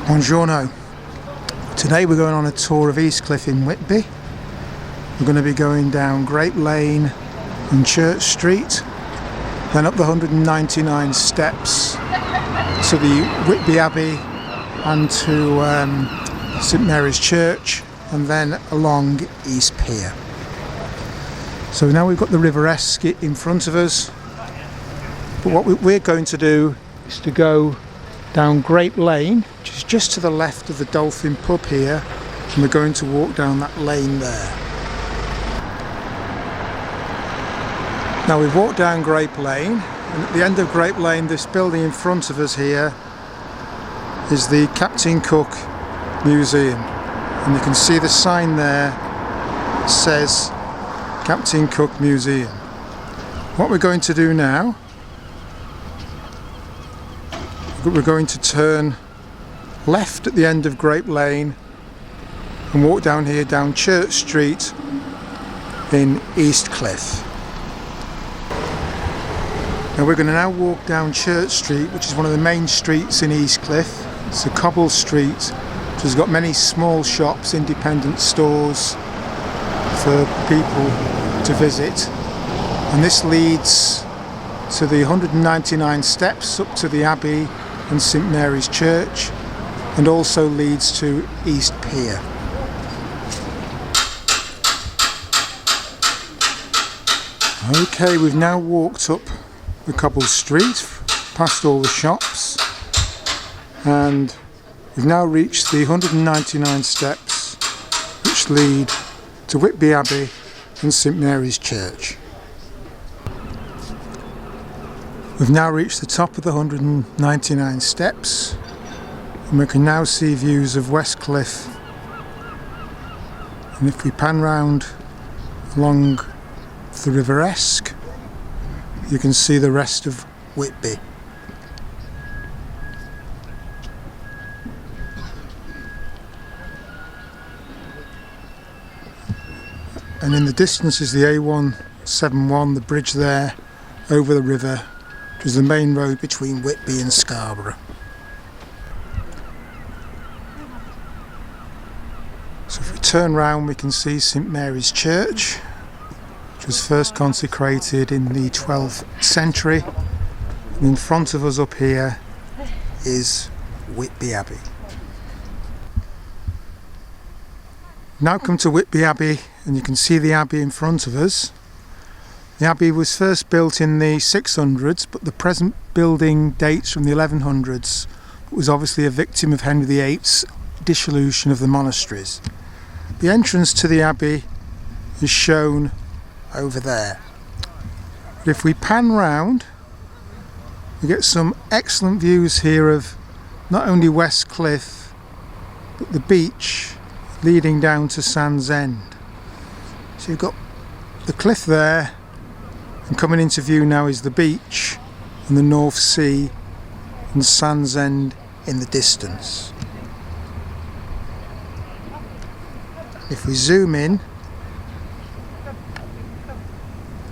Buongiorno. Today we're going on a tour of Eastcliff in Whitby. We're going to be going down Grape Lane and Church Street, then up the 199 steps to the Whitby Abbey and to St Mary's Church, and then along East Pier. So now we've got the River Esk in front of us, but what we're going to do is to go down Grape Lane, which is just to the left of the Dolphin pub here, and we're going to walk down that lane there. Now we've walked down Grape Lane, and at the end of Grape Lane, this building in front of us here is the Captain Cook Museum, and you can see the sign there that says Captain Cook Museum. What we're going to do now, we're going to turn left at the end of Grape Lane and walk down here down Church Street in Eastcliff. Now we're going to now walk down Church Street, which is one of the main streets in Eastcliff. It's a cobble street which has got many small shops, independent stores for people to visit, and this leads to the 199 steps up to the Abbey and St Mary's Church, and also leads to East Pier. Okay, we've now walked up the cobble street past all the shops, and we've now reached the 199 steps which lead to Whitby Abbey and St Mary's Church. We've now reached the top of the 199 steps, and we can now see views of Westcliff, and if we pan round along the River Esk, you can see the rest of Whitby. And in the distance is the A171, the bridge there over the river, which is the main road between Whitby and Scarborough. So if we turn round, we can see St Mary's Church, which was first consecrated in the 12th century. And in front of us up here is Whitby Abbey. Now come to Whitby Abbey, and you can see the Abbey in front of us. The Abbey was first built in the 600s, but the present building dates from the 1100s. It was obviously a victim of Henry VIII's dissolution of the monasteries. The entrance to the Abbey is shown over there. But if we pan round, we get some excellent views here of not only Westcliff, but the beach leading down to Sand's End. So you've got the cliff there, and coming into view now is the beach and the North Sea and Sand's End in the distance. If we zoom in,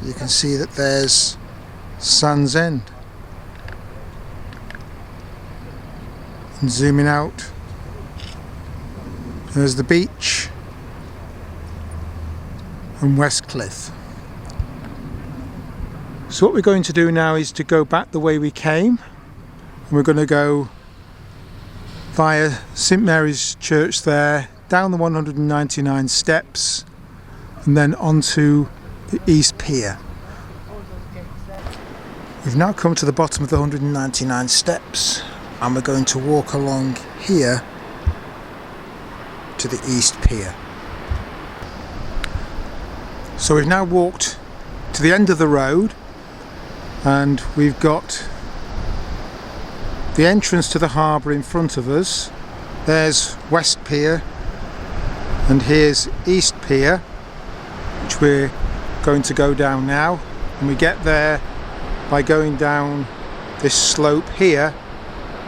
you can see that there's Sand's End. And zooming out, there's the beach and Westcliff. So what we're going to do now is to go back the way we came, and we're going to go via St Mary's Church there, down the 199 steps, and then onto the East Pier. We've now come to the bottom of the 199 steps, and we're going to walk along here to the East Pier. So we've now walked to the end of the road, and we've got the entrance to the harbour in front of us. There's West Pier, and here's East Pier, which we're going to go down now, and we get there by going down this slope here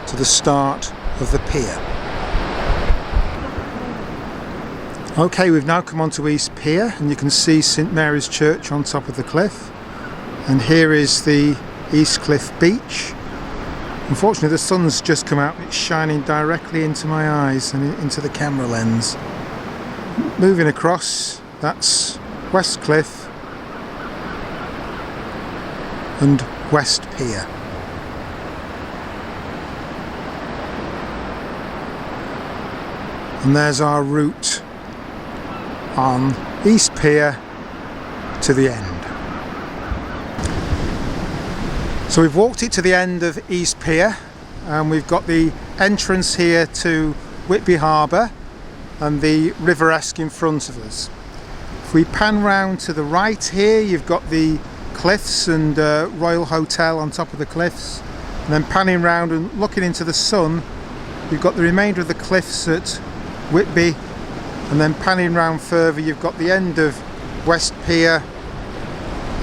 to the start of the pier. Okay, we've now come onto East Pier, and you can see St Mary's Church on top of the cliff, and here is the Eastcliff beach, Unfortunately the sun's just come out, it's shining directly into my eyes and into the camera lens. Moving across, that's West Cliff and West Pier. And there's our route on East Pier to the end. So we've walked it to the end of East Pier and we've got the entrance here to Whitby Harbour and the River Esk in front of us. If we pan round to the right here, you've got the cliffs and Royal Hotel on top of the cliffs, and then panning round and looking into the sun, you've got the remainder of the cliffs at Whitby, and then panning round further you've got the end of West Pier,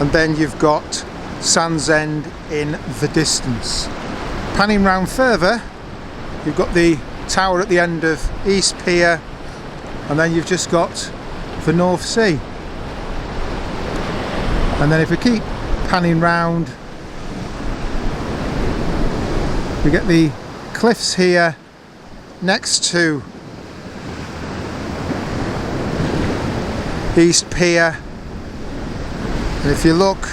and then you've got Sands End in the distance. Panning round further, you've got the tower at the end of East Pier, and then you've just got the North Sea. And then if we keep panning round, we get the cliffs here next to East Pier, and if you look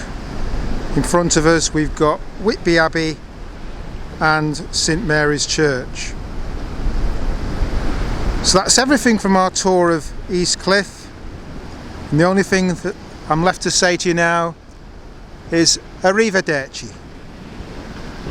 in front of us, we've got Whitby Abbey and St Mary's Church. So that's everything from our tour of East Cliff, and the only thing that I'm left to say to you now is arrivederci.